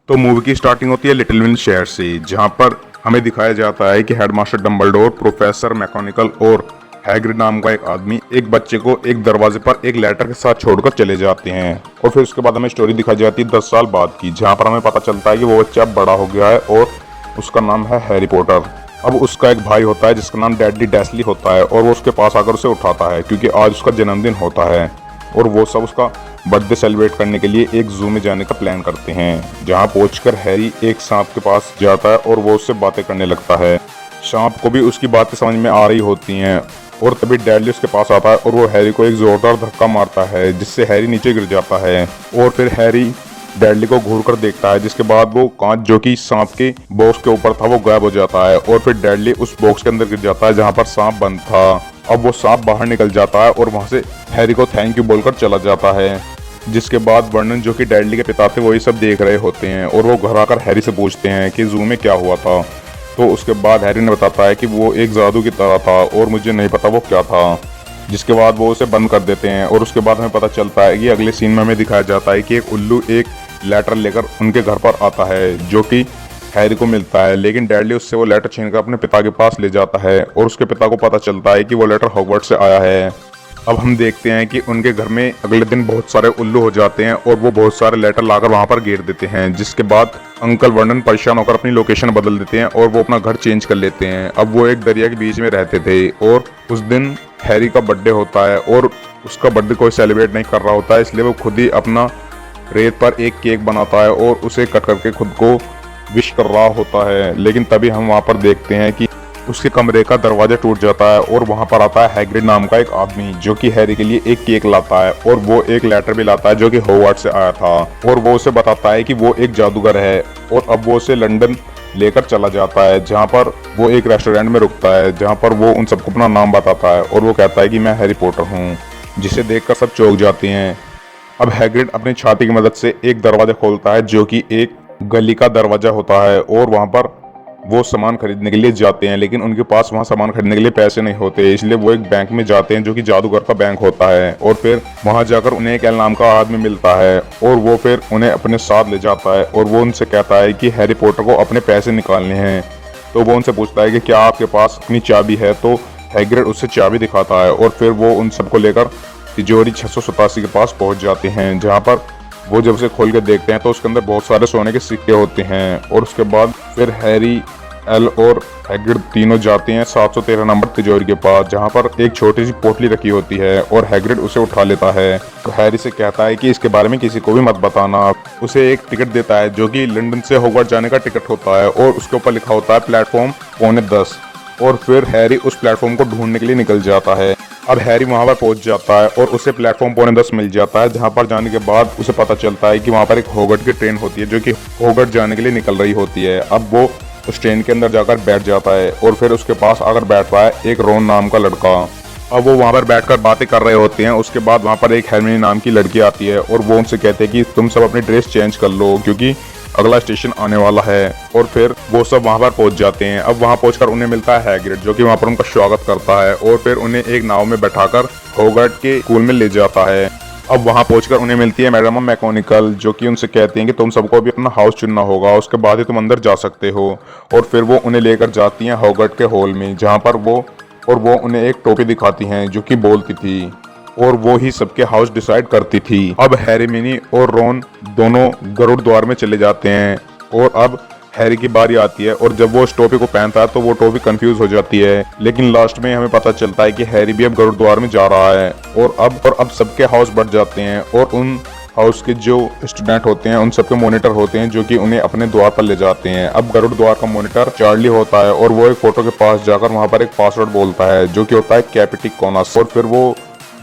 तो मूवी की स्टार्टिंग होती है लिटिल विन शहर से, जहां पर हमें दिखाया जाता है कि हेडमास्टर डंबलडोर, प्रोफेसर मैकगोनागल और हैग्रिड नाम का एक आदमी एक बच्चे को एक दरवाजे पर एक लेटर के साथ छोड़कर चले जाते हैं। और फिर उसके बाद हमें स्टोरी दिखाई जाती है 10 साल बाद की, जहां पर हमें पता चलता है कि वो बच्चा अब बड़ा हो गया है और उसका नाम है हैरी पॉटर। अब उसका एक भाई होता है जिसका नाम डेडली डैसली होता है और वो उसके पास आकर उसे उठाता है क्योंकि आज उसका जन्मदिन होता है। और वो सब उसका बर्थडे सेलिब्रेट करने के लिए एक जू में जाने का प्लान करते हैं, जहां पहुंचकर हैरी एक सांप के पास जाता है और वो उससे बातें करने लगता है। सांप को भी उसकी बातें समझ में आ रही होती हैं और तभी डैडली उसके पास आता है और वो हैरी को एक जोरदार धक्का मारता है जिससे हैरी नीचे गिर जाता है। और फिर हैरी डैडली को घूर कर देखता है, जिसके बाद वो कांच जो कि सांप के बॉक्स के ऊपर था वो गायब हो जाता है और फिर डैडली उस बॉक्स के अंदर गिर जाता है जहां पर सांप बंद था। अब वो सांप बाहर निकल जाता है और वहां से हैरी को थैंक यू बोलकर चला जाता है। जिसके बाद वर्नन जो कि डैडली के पिता थे वो ये सब देख रहे होते हैं और वो घर आकर हैरी से पूछते हैं कि जू में क्या हुआ था। तो उसके बाद हैरी ने बताता है कि वो एक जादू की तरह था और मुझे नहीं पता वो क्या था। जिसके बाद वो उसे बंद कर देते हैं और उसके बाद हमें पता चलता है कि अगले सीन में हमें दिखाया जाता है कि एक उल्लू एक लेटर लेकर उनके घर पर आता है जो कि हैरी को मिलता है, लेकिन डैडली उससे वो लेटर छीनकर अपने पिता के पास ले जाता है और उसके पिता को पता चलता है कि वो लेटर हॉगवर्ट्स से आया है। अब हम देखते हैं कि उनके घर में अगले दिन बहुत सारे उल्लू हो जाते हैं और वो बहुत सारे लेटर लाकर वहां पर गिर देते हैं, जिसके बाद अंकल वर्नन परेशान होकर अपनी लोकेशन बदल देते हैं और वो अपना घर चेंज कर लेते हैं। अब वो एक दरिया के बीच में रहते थे और उस दिन हैरी का बर्थडे होता है और उसका बर्थडे कोई सेलिब्रेट नहीं कर रहा होता है, इसलिए वो खुद ही अपना रेत पर एक केक बनाता है और उसे कट करके खुद को विश कर रहा होता है। लेकिन तभी हम वहां पर देखते हैं कि उसके कमरे का दरवाजा टूट जाता है और वहां पर आता है हैग्रिड नाम का एक आदमी जो कि हैरी के लिए एक केक लाता है और वो एक लेटर भी लाता है जो कि हॉगवर्ट्स से आया था। और वो उसे बताता है कि वो एक जादूगर है और अब वो उसे लंदन लेकर चला जाता है, जहां पर वो एक रेस्टोरेंट में रुकता है, जहां पर वो उन सबको अपना नाम बताता है और वो कहता है कि मैं हैरी पॉटर हूँ, जिसे देखकर सब चौंक जाते हैं। अब हैग्रिड अपनी छाती की मदद से एक दरवाजा खोलता है जो कि एक गली का दरवाजा होता है और वहां पर वो सामान खरीदने के लिए जाते हैं, लेकिन उनके पास वहां सामान खरीदने के लिए पैसे नहीं होते, इसलिए वो एक बैंक में जाते हैं जो कि जादूगर का बैंक होता है। और फिर वहां जाकर उन्हें एक एल नाम का आदमी मिलता है और वो फिर उन्हें अपने साथ ले जाता है और वो उनसे कहता है कि हैरी पॉटर को अपने पैसे निकालने हैं। तो वो उनसे पूछता है कि क्या आपके पास अपनी चाबी है, तो हैग्रिड उससे चाबी दिखाता है और फिर वो उन सबको लेकर तिजोरी 687 के पास पहुंच जाते हैं, जहां पर वो जब उसे खोल के देखते हैं तो उसके अंदर बहुत सारे सोने के सिक्के होते हैं। और उसके बाद फिर हैरी, एल और हैग्रिड तीनों जाते हैं 713 नंबर तिजोरी के पास, जहां पर एक छोटी सी पोटली रखी होती है और हैग्रिड उसे उठा लेता है। तो हैरी से कहता है कि इसके बारे में किसी को भी मत बताना। उसे एक टिकट देता है जो कि लंदन से हॉगवर्ट्स जाने का टिकट होता है और उसके ऊपर लिखा होता है प्लेटफॉर्म 9:45। और फिर हैरी उस प्लेटफॉर्म को ढूंढने के लिए निकल जाता है। अब हैरी वहां पर पहुंच जाता है और उसे प्लेटफॉर्म 9:45 मिल जाता है, जहां पर जाने के बाद उसे पता चलता है कि वहां पर एक हॉगवर्ट्स की ट्रेन होती है जो कि हॉगवर्ट्स जाने के लिए निकल रही होती है। अब वो उस ट्रेन के अंदर जाकर बैठ जाता है और फिर उसके पास आकर बैठता है एक रोन नाम का लड़का। अब वो वहां पर बैठकर बातें कर रहे होते हैं। उसके बाद वहां पर एक हरमिनी नाम की लड़की आती है और वो उनसे कहते हैं कि तुम सब अपनी ड्रेस चेंज कर लो क्योंकि अगला स्टेशन आने वाला है। और फिर वो सब वहां पर पहुंच जाते हैं। अब वहां पहुंचकर उन्हें मिलता है हैग्रिड जो कि वहां पर उनका स्वागत करता है और फिर उन्हें एक नाव में बैठाकर हॉगवर्ट्स के स्कूल में ले जाता है। अब वहां पहुंचकर उन्हें मिलती है मैडम मैकगोनागल जो कि उनसे कहती हैं कि तुम सबको भी अपना हाउस चुनना होगा, उसके बाद ही तुम अंदर जा सकते हो। और फिर वो उन्हें लेकर जाती हैं हॉगवर्ट्स के हॉल में, जहां पर वो उन्हें एक टोपी दिखाती हैं जो कि बोलती थी और वो ही सबके हाउस डिसाइड करती थी। अब हैरी और रोन दोनों गरुड़ द्वार में चले जाते हैं और अब हैरी की बारी आती है और जब वो उस टोपी को पहनता है तो वो टोपी कंफ्यूज हो जाती है, लेकिन लास्ट में हमें पता चलता है कि हैरी भी अब गरुड़ द्वार में जा रहा है। और अब सबके हाउस बढ़ जाते हैं और उन हाउस के जो स्टूडेंट होते हैं उन सबके मॉनिटर होते हैं जो कि उन्हें अपने द्वार पर ले जाते हैं। अब गरुड़ द्वार का मॉनिटर चार्ली होता है और वो एक फोटो के पास जाकर वहां पर एक पासवर्ड बोलता है जो कि होता है कैपिटिकोनस और फिर वो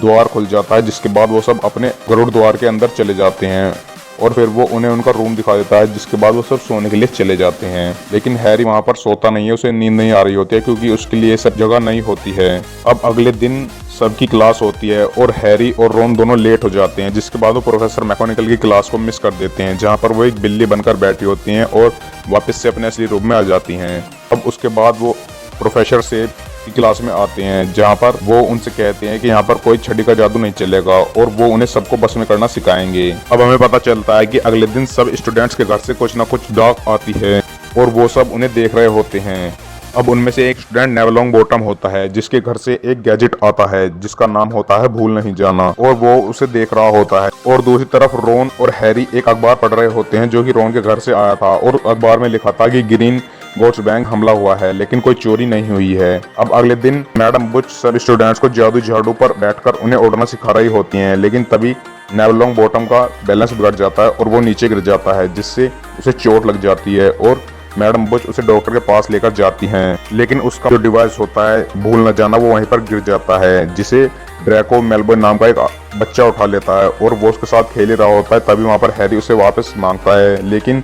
द्वार खुल जाता है, जिसके बाद वो सब अपने गरुड़ द्वार के अंदर चले जाते हैं और फिर वो उन्हें उनका रूम दिखा देता है, जिसके बाद वो सब सोने के लिए चले जाते हैं। लेकिन हैरी वहां पर सोता नहीं है, उसे नींद नहीं आ रही होती है क्योंकि उसके लिए सब जगह नहीं होती है। अब अगले दिन सबकी क्लास होती है और हैरी और रोन दोनों लेट हो जाते हैं, जिसके बाद वो प्रोफेसर मैकगोनागल की क्लास को मिस कर देते हैं, जहां पर वो एक बिल्ली बनकर बैठी होती हैं और वापस से अपने असली रूप में आ जाती हैं। अब उसके बाद वो प्रोफेसर से की क्लास में आते हैं, जहाँ पर वो उनसे कहते हैं कि यहाँ पर कोई छड़ी का जादू नहीं चलेगा और वो उन्हें सबको बस में करना सिखाएंगे। अब हमें पता चलता है कि अगले दिन सब स्टूडेंट्स के घर से कुछ ना कुछ डाक आती है और वो सब उन्हें देख रहे होते हैं। अब उनमें से एक स्टूडेंट नेविल लॉन्गबॉटम होता है, जिसके घर से एक गैजेट आता है जिसका नाम होता है भूल नहीं जाना, और वो उसे देख रहा होता है। और दूसरी तरफ रोन और हैरी एक अखबार पढ़ रहे होते हैं जो कि रोन के घर से आया था, और अखबार में लिखा था कि ग्रीन गोट्स बैंक हमला हुआ है लेकिन कोई चोरी नहीं हुई है। अब अगले दिन मैडम बुच सब स्टूडेंट्स को जादू झाड़ू पर बैठकर उन्हें उड़ना सिखा रही होती हैं, लेकिन तभी नेविल लॉन्गबॉटम का बैलेंस बिगड़ जाता है और वो नीचे गिर जाता है, जिससे उसे चोट लग जाती है और मैडम बुच उसे डॉक्टर के पास लेकर जाती हैं, लेकिन उसका जो डिवाइस होता है भूल न जाना वो वहीं पर गिर जाता है, जिसे ड्रैको मेलबर्न नाम का एक बच्चा उठा लेता है और वो उसके साथ खेल ही रहा होता है। तभी वहाँ पर हैरी उसे वापस मांगता है, लेकिन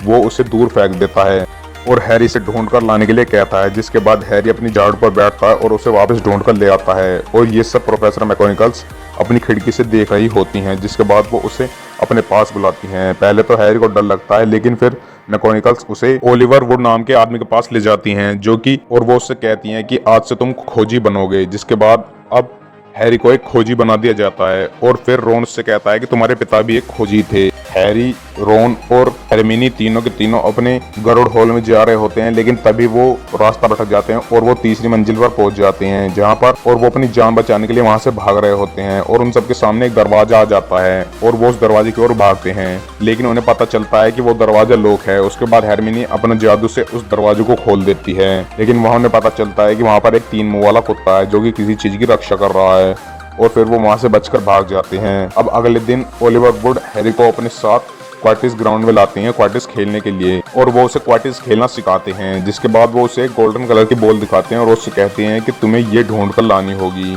वो उसे दूर फेंक देता है और हैरी से ढूंढ कर लाने के लिए कहता है, जिसके बाद हैरी अपनी झाड़ू पर बैठता है और उसे वापस ढूंढ कर ले आता है। और ये सब प्रोफेसर मैकेनिकल्स अपनी खिड़की से देख रही होती हैं, जिसके बाद वो उसे अपने पास बुलाती हैं। पहले तो हैरी को डर लगता है, लेकिन फिर मैकेनिकल्स उसे ओलिवर वुड नाम के आदमी के पास ले जाती हैं, जो कि और वो उससे कहती हैं कि आज से तुम खोजी बनोगे। जिसके बाद अब हैरी को एक खोजी बना दिया जाता है और फिर रोन उससे कहता है कि तुम्हारे पिता भी एक खोजी थे। हैरी, रोन और हरमिनी तीनों के तीनों अपने गरुड़ हॉल में जा रहे होते हैं, लेकिन तभी वो रास्ता भटक जाते हैं और वो तीसरी मंजिल पर पहुंच जाते हैं, जहां पर और वो अपनी जान बचाने के लिए वहां से भाग रहे होते हैं और उन सबके सामने एक दरवाजा आ जाता है और वो उस दरवाजे की ओर भागते हैं, लेकिन उन्हें पता चलता है कि वो दरवाजा लॉक है। उसके बाद हरमिनी अपने जादू से उस दरवाजे को खोल देती है, लेकिन वहां उन्हें पता चलता है कि वहां पर एक 3 मुंह वाला कुत्ता है जो कि किसी चीज की रक्षा कर रहा है और फिर वो वहां से बचकर भाग जाते हैं। अब अगले दिन ओलिवर वुड हैरी को अपने साथ क्वार्टिस ग्राउंड में लाते हैं क्वार्टिस खेलने के लिए और वो उसे क्वार्टिस खेलना सिखाते हैं, जिसके बाद वो उसे एक गोल्डन कलर की बॉल दिखाते हैं और उससे कहते हैं कि तुम्हें ये ढूंढ कर लानी होगी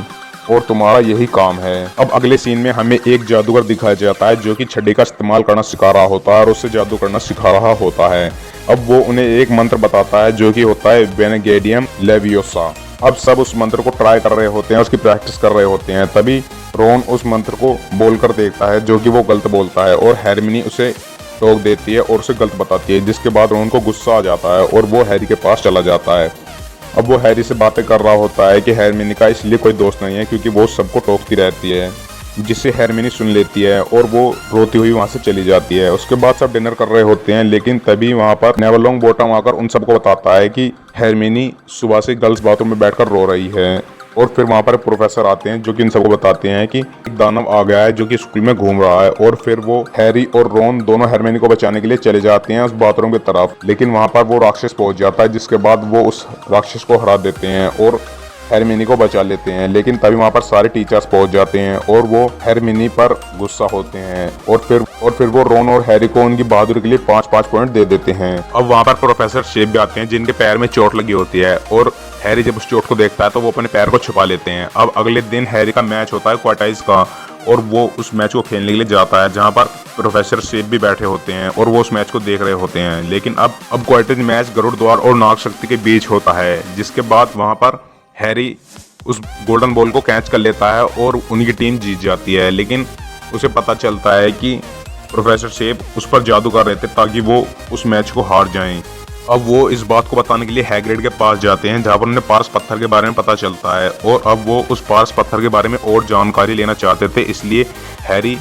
और तुम्हारा यही काम है। अब अगले सीन में हमें एक जादूगर दिखाया जाता है जो कि छड़ी का इस्तेमाल करना सिखा रहा होता है और उससे जादू करना सिखा रहा होता है। अब वो उन्हें एक मंत्र बताता है जो कि होता है वेनेगेडियम लेवियोसा। अब सब उस मंत्र को ट्राई कर रहे होते हैं, उसकी प्रैक्टिस कर रहे होते हैं। तभी रोन उस मंत्र को बोलकर देखता है जो कि वो गलत बोलता है और हरमिनी उसे टोक देती है और उसे गलत बताती है, जिसके बाद रोन को गुस्सा आ जाता है और वो हैरी के पास चला जाता है। अब वो हैरी से बातें कर रहा होता है कि हरमिनी का इसलिए कोई दोस्त नहीं है क्योंकि वो सबको टोकती रहती है, जिससे हरमिनी सुन लेती है और वो रोती हुई वहां से चली जाती है। उसके बाद सब डिनर कर रहे होते हैं, लेकिन तभी वहां पर नेविल लॉन्गबॉटम आकर उन सबको बताता है कि हरमिनी सुबह से गर्ल्स बाथरूम में बैठकर रो रही है। और फिर वहां पर प्रोफेसर आते हैं जो कि इन सबको बताते हैं कि एक दानव आ गया है जो कि स्कूल में घूम रहा है। और फिर वो हैरी और रोन दोनों हरमिनी को बचाने के लिए चले जाते हैं उस बाथरूम की तरफ, लेकिन वहां पर वो राक्षस पहुंच जाता है, जिसके बाद वो उस राक्षस को हरा देते हैं और हरमिनी को बचा लेते हैं। लेकिन तभी वहां पर सारे टीचर्स पहुंच जाते हैं और वो हरमिनी पर गुस्सा होते हैं और फिर वो रोन और हैरी को उनकी बहादुरी के लिए 5-5 पॉइंट दे देते हैं। अब वहां पर प्रोफेसर शेप भी आते हैं जिनके पैर में चोट लगी होती है और हैरी जब उस चोट को देखता है तो वो अपने पैर को छुपा लेते हैं। अब अगले दिन हैरी का मैच होता है क्वार्टाइज का और वो उस मैच को खेलने के लिए जाता है, जहां पर प्रोफेसर शेप भी बैठे होते हैं और वो उस मैच को देख रहे होते हैं। लेकिन अब क्वार्टाइज मैच गरुड़ द्वार और नाग शक्ति के बीच होता है, जिसके बाद वहां पर हैरी उस गोल्डन बॉल को कैच कर लेता है और उनकी टीम जीत जाती है। लेकिन उसे पता चलता है कि प्रोफेसर शेप उस पर जादू कर रहे थे ताकि वो उस मैच को हार जाएं। अब वो इस बात को बताने के लिए हैग्रिड के पास जाते हैं, जहां पर उन्हें पारस पत्थर के बारे में पता चलता है और अब वो उस पारस पत्थर के बारे में और जानकारी लेना चाहते थे। इसलिए हैरी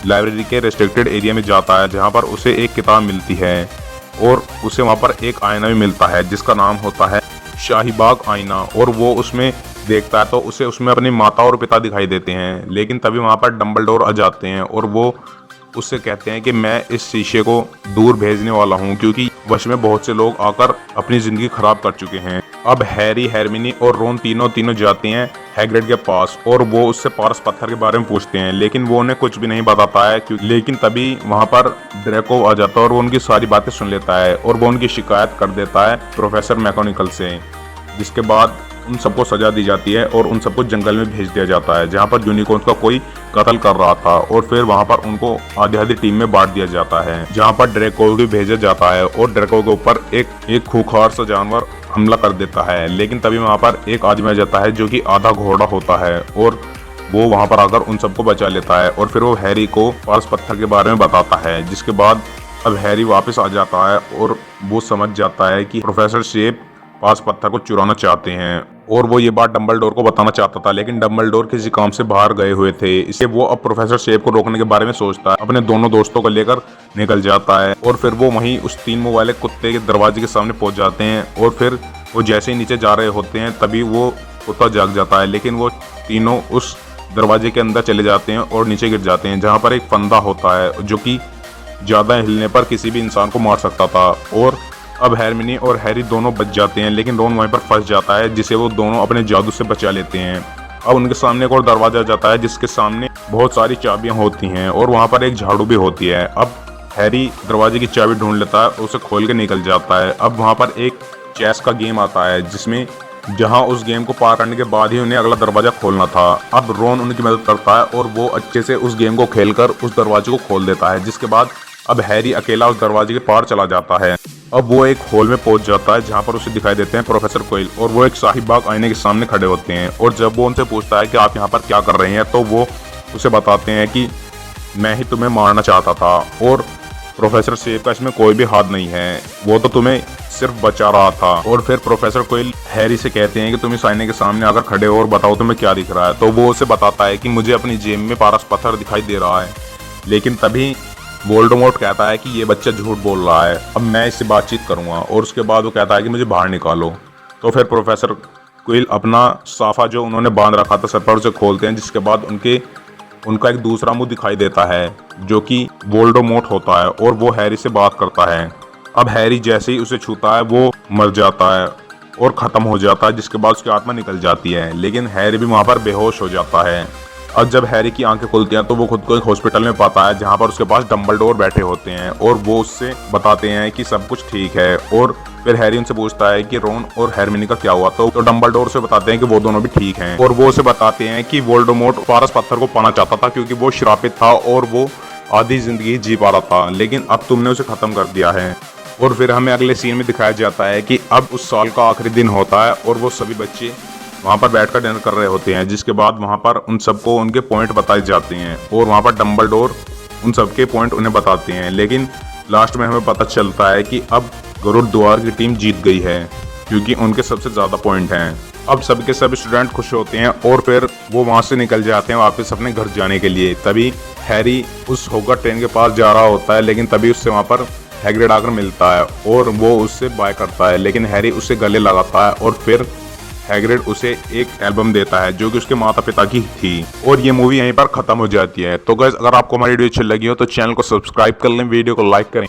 लाइब्रेरी के रेस्ट्रिक्टेड एरिया में जाता है, जहां पर उसे एक किताब मिलती है और उसे वहां पर एक आईना भी मिलता है जिसका नाम होता है शाहीबाग आईना। और वो उसमें देखता है तो उसे उसमें अपनी माता और पिता दिखाई देते हैं, लेकिन तभी वहां पर डंबलडोर आ जाते हैं और वो उससे कहते हैं कि मैं इस शीशे को दूर भेजने वाला हूं क्योंकि वश में बहुत से लोग आकर अपनी जिंदगी खराब कर चुके हैं। अब हैरी, हरमिनी और रोन तीनों जाते हैं हैग्रिड के पास और वो उससे पारस पत्थर के बारे में पूछते हैं, लेकिन वो उन्हें कुछ भी नहीं बताता है लेकिन तभी वहां पर ड्रैको आ जाता है और वो उनकी सारी बातें सुन लेता है और वो उनकी शिकायत कर देता है प्रोफेसर मैकेनिकल से, जिसके बाद उन सबको सजा दी जाती है और उन सबको जंगल में भेज दिया जाता है जहां पर यूनिकॉर्न्स का कोई कत्ल कर रहा था। और फिर वहां पर उनको आधी टीम में बांट दिया जाता है, जहां पर ड्रैको भी भेजा जाता है और ड्रैको के ऊपर एक खूंखार सा जानवर हमला कर देता है। लेकिन तभी वहां पर एक आदमी आ जाता है जो कि आधा घोड़ा होता है और वो वहां पर आकर उन सबको बचा लेता है और फिर वो हैरी को पारस पत्थर के बारे में बताता है, जिसके बाद अब हैरी वापस आ जाता है और वो समझ जाता है कि प्रोफेसर शेप पारस पत्थर को चुराना चाहते हैं और वो ये बात डंबलडोर को बताना चाहता था, लेकिन डंबलडोर किसी काम से बाहर गए हुए थे। इसलिए वो अब प्रोफेसर शेप को रोकने के बारे में सोचता है, अपने दोनों दोस्तों को लेकर निकल जाता है और फिर वो वहीं उस 3 मुंह वाले कुत्ते के दरवाजे के सामने पहुंच जाते हैं और फिर वो जैसे ही नीचे जा रहे होते हैं तभी वो कुत्ता जाग जाता है, लेकिन वो तीनों उस दरवाजे के अंदर चले जाते हैं और नीचे गिर जाते हैं, जहाँ पर एक फंदा होता है जो कि ज़्यादा हिलने पर किसी भी इंसान को मार सकता था। और अब हरमिनी और हैरी दोनों बच जाते हैं, लेकिन रोन वहीं पर फंस जाता है, जिसे वो दोनों अपने जादू से बचा लेते हैं। अब उनके सामने एक और दरवाजा जाता है जिसके सामने बहुत सारी चाबियां होती हैं और वहाँ पर एक झाड़ू भी होती है। अब हैरी दरवाजे की चाबी ढूंढ लेता है, उसे खोल के निकल जाता है। अब वहाँ पर एक चेस का गेम आता है जिसमें जहां उस गेम को पार करने के बाद ही उन्हें अगला दरवाजा खोलना था। अब रोन उनकी मदद करता है और वो अच्छे से उस गेम को खेलकर उस दरवाजे को खोल देता है, जिसके बाद अब हैरी अकेला उस दरवाजे के पार चला जाता है। अब वो एक हॉल में पहुंच जाता है जहां पर उसे दिखाई देते हैं प्रोफेसर क्विल और वो एक शाही बाग आईने के सामने खड़े होते हैं। और जब वो उनसे पूछता है कि आप यहाँ पर क्या कर रहे हैं, तो वो उसे बताते हैं कि मैं ही तुम्हें मारना चाहता था और प्रोफेसर शेप का इसमें कोई भी हाथ नहीं है, वो तो तुम्हें सिर्फ बचा रहा था। और फिर प्रोफेसर क्विल हैरी से कहते हैं कि तुम इस आईने के सामने आकर खड़े हो और बताओ तुम्हें क्या दिख रहा है। तो वो उसे बताता है कि मुझे अपनी जेब में पारस पत्थर दिखाई दे रहा है, लेकिन तभी वोल्डेमॉर्ट कहता है कि ये बच्चा झूठ बोल रहा है, अब मैं इससे बातचीत करूंगा। और उसके बाद वो कहता है कि मुझे बाहर निकालो। तो फिर प्रोफेसर क्विल अपना साफा जो उन्होंने बांध रखा था सर पर उसे खोलते हैं, जिसके बाद उनका एक दूसरा मुंह दिखाई देता है जो कि वोल्डेमॉर्ट होता है और वो हैरी से बात करता है। अब हैरी जैसे ही उसे छूता है वो मर जाता है और ख़त्म हो जाता है, जिसके बाद उसकी आत्मा निकल जाती है, लेकिन हैरी भी वहाँ पर बेहोश हो जाता है। अब जब हैरी की आंखें खुलती हैं तो वो खुद को एक हॉस्पिटल में पाता है जहाँ पर उसके पास डंबलडोर बैठे होते हैं और वो उससे बताते हैं कि सब कुछ ठीक है। और फिर हैरी उनसे पूछता है कि रोन और हरमिनी का क्या हुआ, तो डंबलडोर से बताते हैं कि वो दोनों भी ठीक हैं और वो उसे बताते हैं कि वोल्डेमॉर्ट पारस पत्थर को पाना चाहता था क्योंकि वो श्रापित था और वो आधी जिंदगी जी पा रहा था, लेकिन अब तुमने उसे खत्म कर दिया है। और फिर हमें अगले सीन में दिखाया जाता है कि अब उस साल का आखिरी दिन होता है और वो सभी बच्चे वहाँ पर बैठकर डिनर कर रहे होते हैं, जिसके बाद वहाँ पर उन सबको उनके पॉइंट बताए जाते हैं और वहाँ पर डंबलडोर उन सबके पॉइंट उन्हें बताते हैं। लेकिन लास्ट में हमें पता चलता है कि अब गुरुद्वार की टीम जीत गई है क्योंकि उनके सबसे ज़्यादा पॉइंट हैं। अब सबके सभी स्टूडेंट खुश होते हैं और फिर वो वहाँ से निकल जाते हैं वापस अपने घर जाने के लिए। तभी हैरी उस होगर ट्रेन के पास जा रहा होता है, लेकिन तभी उससे वहाँ पर हैग्रिड आकर मिलता है और वो उससे बाय करता है, लेकिन हैरी उससे गले लगाता है और फिर हैग्रिड उसे एक एल्बम देता है जो कि उसके माता पिता की थी। और ये मूवी यहीं पर खत्म हो जाती है। तो गाइस, अगर आपको हमारी वीडियो अच्छी लगी हो तो चैनल को सब्सक्राइब कर लें, वीडियो को लाइक करें।